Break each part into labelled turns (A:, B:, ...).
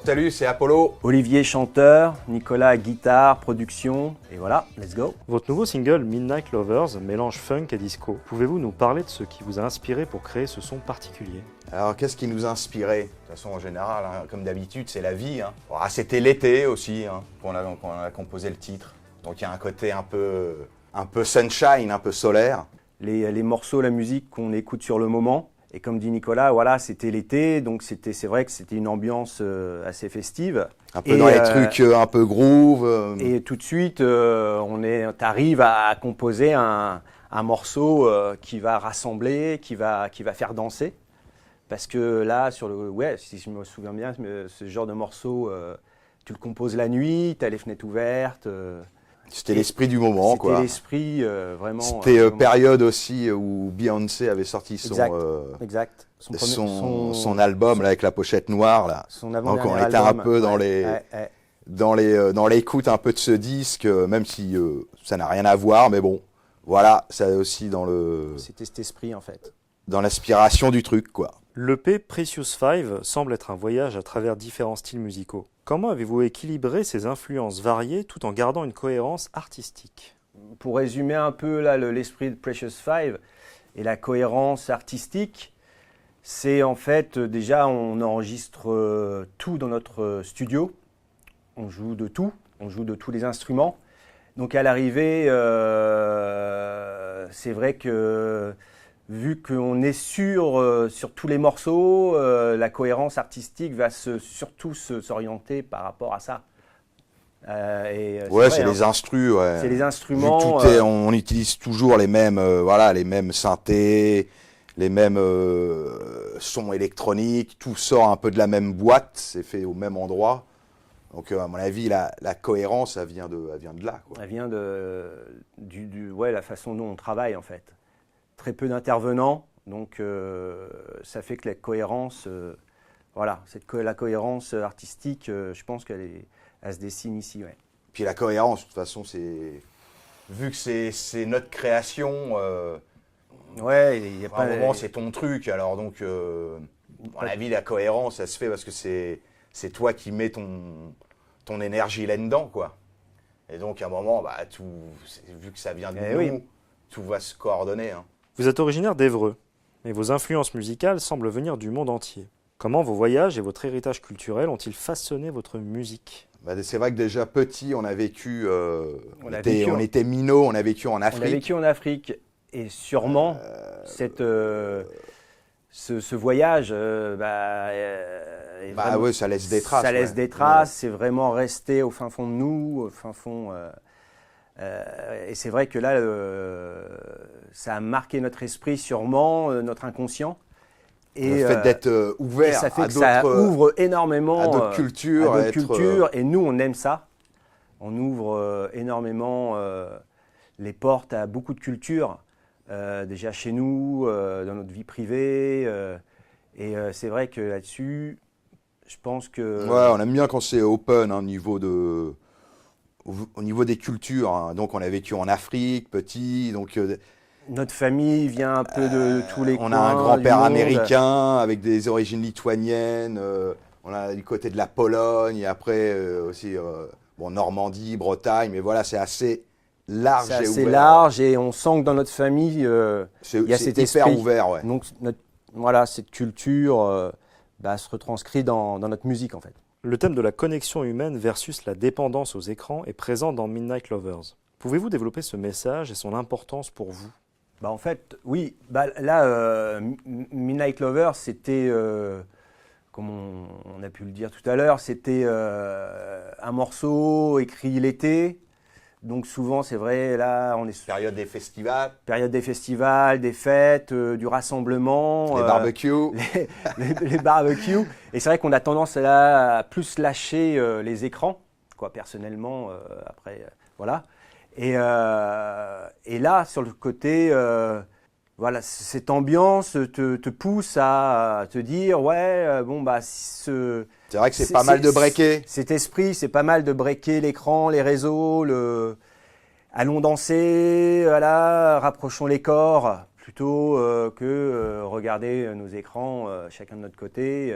A: Salut, c'est Apollo.
B: Olivier chanteur, Nicolas guitare, production, et voilà, let's go.
C: Votre nouveau single Midnight Lovers mélange funk et disco. Pouvez-vous nous parler de ce qui vous a inspiré pour créer ce son particulier?
A: Alors qu'est-ce qui nous a inspiré? De toute façon en général, hein, comme d'habitude, c'est la vie. Hein. Ah, c'était l'été aussi, hein, quand on a composé le titre. Donc il y a un côté un peu sunshine, un peu solaire.
B: Les morceaux, la musique qu'on écoute sur le moment. Et comme dit Nicolas, voilà, c'était l'été, donc c'est vrai que c'était une ambiance assez festive.
A: Un peu dans les trucs un peu groove.
B: Et tout de suite, t'arrives à composer un morceau qui va rassembler, qui va faire danser. Parce que là, si je me souviens bien, ce genre de morceau, tu le composes la nuit, tu as les fenêtres ouvertes.
A: C'était l'esprit du moment, quoi.
B: C'était l'esprit, vraiment.
A: C'était période aussi où Beyoncé avait sorti
B: exact.
A: son album là, avec la pochette noire. Là. Donc on était un peu dans l'écoute un peu de ce disque, même si ça n'a rien à voir, mais bon, voilà, ça aussi dans le...
B: C'était cet esprit, en fait.
A: Dans l'inspiration du truc, quoi.
C: L'EP Precious Five semble être un voyage à travers différents styles musicaux. Comment avez-vous équilibré ces influences variées tout en gardant une cohérence artistique?
B: Pour résumer un peu l'esprit de Precious Five et la cohérence artistique, c'est en fait déjà on enregistre tout dans notre studio, on joue de tout, on joue de tous les instruments. Donc à l'arrivée, c'est vrai que vu qu'on est sur tous les morceaux, la cohérence artistique va surtout s'orienter par rapport à ça.
A: Ouais, c'est les instrus. Ouais.
B: C'est les instruments.
A: On utilise toujours les mêmes, les mêmes synthés, les mêmes sons électroniques. Tout sort un peu de la même boîte, c'est fait au même endroit. Donc à mon avis, la cohérence, elle vient de là, quoi.
B: Elle vient la façon dont on travaille en fait. Très peu d'intervenants, donc ça fait que la cohérence, la cohérence artistique, je pense elle se dessine ici. Ouais.
A: Puis la cohérence, de toute façon, vu que c'est notre création,
B: il y a
A: à un moment c'est ton truc, alors donc, à la vie, la cohérence, ça se fait parce que c'est toi qui mets ton énergie là-dedans, quoi. Et donc à un moment, vu que ça vient de nous, tout va se coordonner. Hein.
C: Vous êtes originaire d'Évreux, et vos influences musicales semblent venir du monde entier. Comment vos voyages et votre héritage culturel ont-ils façonné votre musique?
A: C'est vrai que déjà petit, on a vécu, on était minots, on a vécu en Afrique.
B: On a vécu en Afrique, et sûrement ce voyage,
A: ça laisse des traces.
B: Ça laisse des traces, c'est vraiment resté au fin fond de nous, au fin fond. Et c'est vrai que là, ça a marqué notre esprit sûrement, notre inconscient.
A: Et le fait d'être ouvert
B: ça fait ça ouvre énormément
A: à d'autres cultures.
B: Et nous, on aime ça. On ouvre énormément les portes à beaucoup de cultures, déjà chez nous, dans notre vie privée. Et c'est vrai que là-dessus, je pense que...
A: Ouais, on aime bien quand c'est open au niveau des cultures. Hein. Donc on a vécu en Afrique, petit, donc...
B: Notre famille vient un peu de tous les coins.
A: On a un grand-père américain avec des origines lituaniennes. On a du côté de la Pologne et après aussi Normandie, Bretagne. Mais voilà, c'est assez large et ouvert.
B: C'est assez large et on sent que dans notre famille, il y a cet esprit.
A: C'est hyper ouvert, ouais.
B: Donc cette culture se retranscrit dans notre musique en fait.
C: Le thème de la connexion humaine versus la dépendance aux écrans est présent dans Midnight Lovers. Pouvez-vous développer ce message et son importance pour vous?
B: En fait, oui. Là, Midnight Lovers, c'était, comme on a pu le dire tout à l'heure, c'était un morceau écrit l'été. Donc souvent, c'est vrai, là, on est...
A: Période des festivals.
B: Période des festivals, des fêtes, du rassemblement.
A: Les barbecues.
B: Les barbecues. Et c'est vrai qu'on a tendance à plus lâcher les écrans, quoi, personnellement, après, voilà. Et là, sur le côté, cette ambiance te pousse à te dire,
A: c'est vrai que c'est pas mal de breaker.
B: Cet esprit, c'est pas mal de breaker l'écran, les réseaux, allons danser, rapprochons les corps, plutôt que regarder nos écrans chacun de notre côté.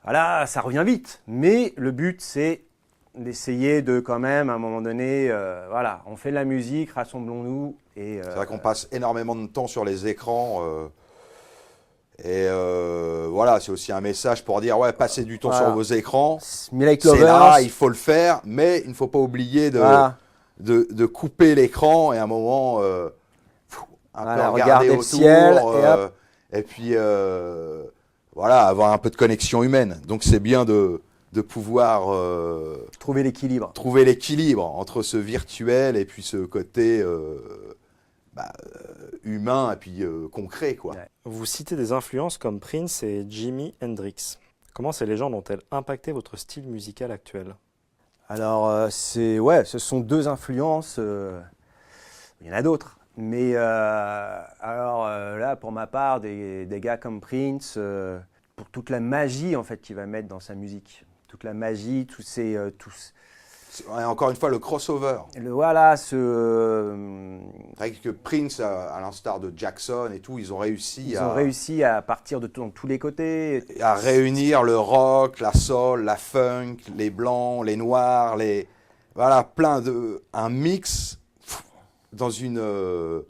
B: voilà, ça revient vite. Mais le but, c'est d'essayer de quand même, à un moment donné, voilà, on fait de la musique, rassemblons-nous.
A: C'est vrai qu'on passe énormément de temps sur les écrans. Voilà, c'est aussi un message pour dire, ouais, passez du temps
B: voilà.
A: sur vos écrans.
B: Me Like
A: C'est
B: Lovers.
A: là, il faut le faire, mais il ne faut pas oublier
B: Voilà.
A: de couper l'écran et à un moment, un
B: Voilà,
A: peu regarder
B: regarder le
A: autour.
B: ciel, et hop.
A: Et puis, voilà, avoir un peu de connexion humaine. Donc, c'est bien de pouvoir
B: Trouver l'équilibre.
A: trouver l'équilibre entre ce virtuel et puis ce côté humain et puis concret, quoi.
B: Ouais.
C: Vous citez des influences comme Prince et Jimi Hendrix. Comment ces légendes ont-elles impacté votre style musical actuel?
B: Alors, ce sont deux influences. Il y en a d'autres. Mais là, pour ma part, des gars comme Prince, pour toute la magie en fait qu'il va mettre dans sa musique, toute la magie,
A: Ouais, encore une fois, le crossover.
B: voilà,
A: C'est vrai que Prince, à l'instar de Jackson et tout, ils ont réussi
B: à partir de dans tous les côtés.
A: à réunir le rock, la soul, la funk, les blancs, les noirs, voilà, un mix dans une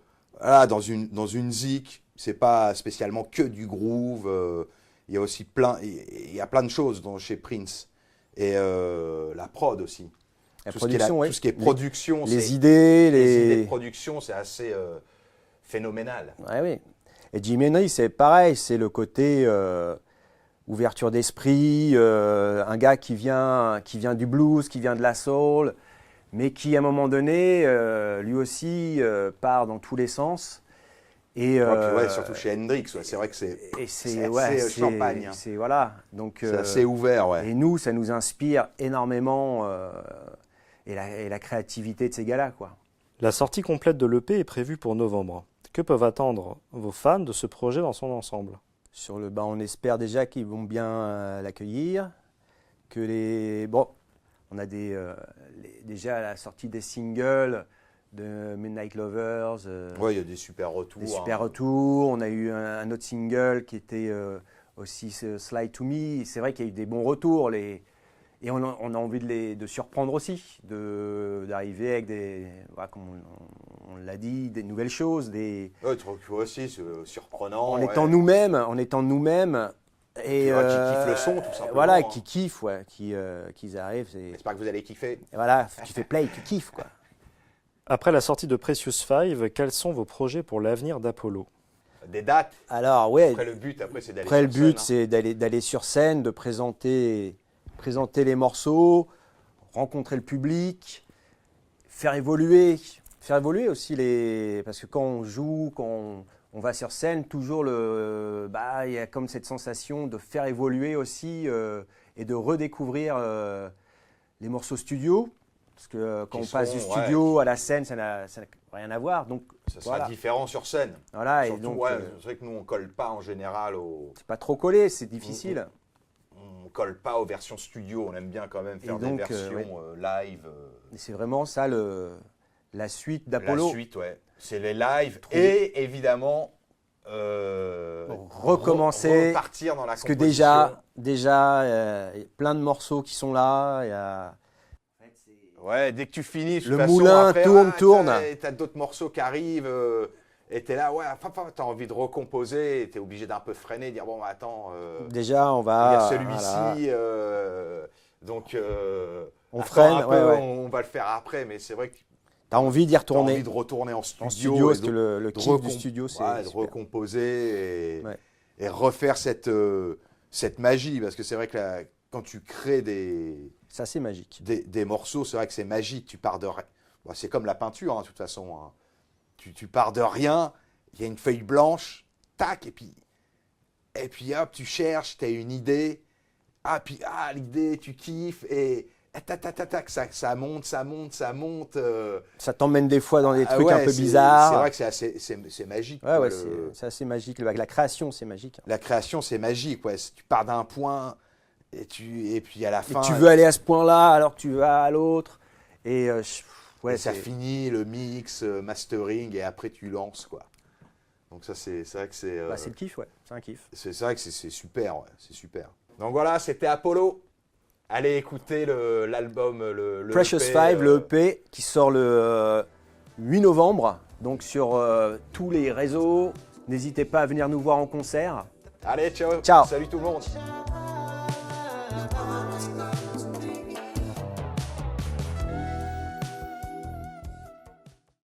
A: zik. C'est pas spécialement que du groove. Il y a aussi plein de choses chez Prince et la prod aussi.
B: La
A: Tout
B: production,
A: ce qui est production,
B: les idées,
A: les idées de production, c'est assez phénoménal.
B: Ouais, oui. Et Jimi Hendrix, c'est pareil, c'est le côté ouverture d'esprit, un gars qui vient du blues, qui vient de la soul, mais qui à un moment donné, lui aussi, part dans tous les sens. Et
A: surtout chez Hendrix, c'est vrai que c'est assez champagne.
B: Voilà, donc
A: c'est assez ouvert, ouais.
B: Et nous, ça nous inspire énormément. Et la créativité de ces gars-là, quoi.
C: La sortie complète de l'EP est prévue pour novembre. Que peuvent attendre vos fans de ce projet dans son ensemble?
B: On espère déjà qu'ils vont bien l'accueillir, on a déjà la sortie des singles de Midnight Lovers.
A: Ouais, il y a des super retours.
B: On a eu un autre single qui était aussi Slide to Me. C'est vrai qu'il y a eu des bons retours. Et on a envie de surprendre aussi, d'arriver avec comme on l'a dit, des nouvelles choses.
A: Ouais, aussi, c'est surprenant.
B: En étant nous-mêmes. Et
A: qui kiffent le son, tout simplement.
B: Voilà, qui kiffent, qu'ils arrivent.
A: J'espère que vous allez kiffer.
B: Et voilà, tu fais play, tu kiffes, quoi.
C: Après la sortie de Precious 5, quels sont vos projets pour l'avenir d'Apollo?
A: Des dates.
B: Alors, ouais.
A: Après, le but, c'est d'aller sur scène.
B: Après, le but, c'est d'aller sur scène, de présenter les morceaux, rencontrer le public, faire évoluer aussi parce que quand on joue, quand on va sur scène, toujours il y a comme cette sensation de faire évoluer aussi et de redécouvrir les morceaux studio, parce que quand on passe du studio à la scène, ça n'a rien à voir. Donc
A: ça sera différent sur scène.
B: Voilà,
A: surtout,
B: et donc
A: c'est vrai que nous on colle pas en général
B: c'est pas trop collé, c'est difficile.
A: On colle pas aux versions studio, on aime bien quand même faire des versions live.
B: Et c'est vraiment ça la suite d'Apollo.
A: La suite, ouais. C'est les lives et évidemment
B: recommencer.
A: Repartir dans la
B: composition.
A: Parce
B: que déjà plein de morceaux qui sont là.
A: Ouais, dès que tu finis,
B: le moulin tourne.
A: T'as d'autres morceaux qui arrivent. Et t'es là, ouais, t'as envie de recomposer, t'es obligé d'un peu freiner, dire bon, attends.
B: Déjà, on va.
A: Il y a celui-ci, donc
B: on freine.
A: On va le faire après, mais c'est vrai que
B: t'as envie d'y retourner.
A: T'as envie de retourner en studio.
B: En studio, parce que le kiff du studio, c'est
A: de recomposer et refaire cette magie, parce que c'est vrai que quand tu crées
B: ça, c'est magique.
A: Des morceaux, c'est vrai que c'est magique. Tu pars de rien. Bon, c'est comme la peinture, de toute façon. Hein. Tu pars de rien, il y a une feuille blanche, tac, et puis hop, tu cherches, tu as une idée, l'idée, tu kiffes, et tac, ça monte.
B: Ça t'emmène des fois dans des trucs un peu bizarres.
A: C'est vrai que c'est magique.
B: Ouais, c'est assez magique. La création, c'est magique.
A: La création, c'est magique. Ouais. Tu pars d'un point, et puis à la fin.
B: Et tu veux aller à ce point-là, alors que tu vas à l'autre. Et
A: ça finit le mix, mastering, et après tu lances, quoi. Donc ça, c'est vrai que c'est...
B: C'est le kiff, ouais. C'est un kiff.
A: C'est vrai que c'est super, ouais, c'est super. Donc voilà, c'était Apollo. Allez écouter l'album, le
B: Precious
A: EP,
B: Five, le EP qui sort le 8 novembre, donc sur tous les réseaux. N'hésitez pas à venir nous voir en concert.
A: Allez, ciao.
B: Ciao.
A: Salut tout le monde.